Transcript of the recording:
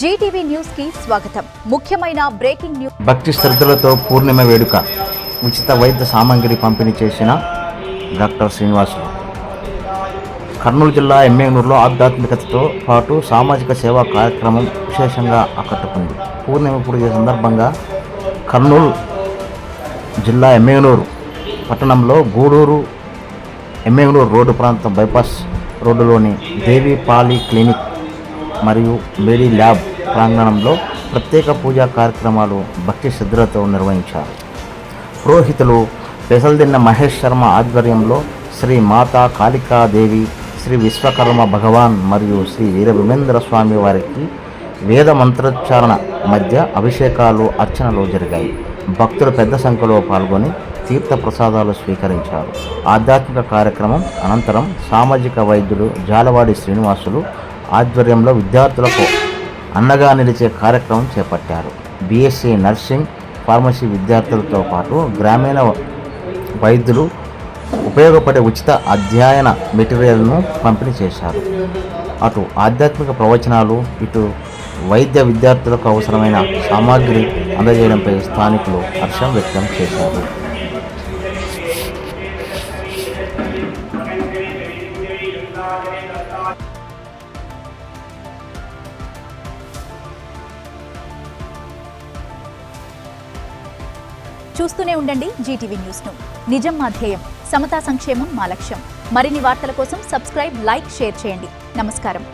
Zee TV news కి స్వాగతం. ముఖ్యమైన బ్రేకింగ్ న్యూస్. భక్తి శ్రద్ధలతో పూర్ణిమ వేడుక ఉచిత వైద్య సామాగ్రి పంపిణీ చేసిన డాక్టర్ శ్రీనివాసులు. కర్నూలు జిల్లా ఎమ్మెగనూరులో ఆధ్యాత్మికతతో పాటు సామాజిక సేవా కార్యక్రమం విశేషంగా ఆకట్టుకుంది. పూర్ణిమ పూజ సందర్భంగా కర్నూలు జిల్లా ఎమ్మెగనూరు పట్టణంలో గూడూరు ఎమ్మెగనూరు రోడ్డు ప్రాంతం బైపాస్ రోడ్డులోని దేవి పాలి క్లినిక్ మరియు మేరీ ల్యాబ్ ప్రాంగణంలో ప్రత్యేక పూజా కార్యక్రమాలు భక్తి శ్రద్ధలతో నిర్వహించారు. పురోహితులు పెసల్దిన్న మహేష్ శర్మ ఆధ్వర్యంలో శ్రీ మాతా కాళికాదేవి, శ్రీ విశ్వకర్మ భగవాన్ మరియు శ్రీ వీరభూమేంద్ర స్వామి వారికి వేద మంత్రోచ్చారణ మధ్య అభిషేకాలు, అర్చనలు జరిగాయి. భక్తులు పెద్ద సంఖ్యలో పాల్గొని తీర్థ ప్రసాదాలు స్వీకరించారు. ఆధ్యాత్మిక కార్యక్రమం అనంతరం సామాజిక వైద్యులు జాలవాడి శ్రీనివాసులు ఆధ్వర్యంలో విద్యార్థులకు అండగా నిలిచే కార్యక్రమం చేపట్టారు. బీఎస్సీ నర్సింగ్, ఫార్మసీ విద్యార్థులతో పాటు గ్రామీణ వైద్యులు ఉపయోగపడే ఉచిత అధ్యయన మెటీరియల్ను పంపిణీ చేశారు. అటు ఆధ్యాత్మిక ప్రవచనాలు, ఇటు వైద్య విద్యార్థులకు అవసరమైన సామాగ్రి అందజేయడంపై స్థానికులు హర్షం వ్యక్తం చేశారు. చూస్తూనే ఉండండి జీటీవీ న్యూస్ను. నిజం మా ధ్యేయం, సమతా సంక్షేమం మా లక్ష్యం. మరిన్ని వార్తల కోసం సబ్స్క్రైబ్, లైక్, షేర్ చేయండి. నమస్కారం.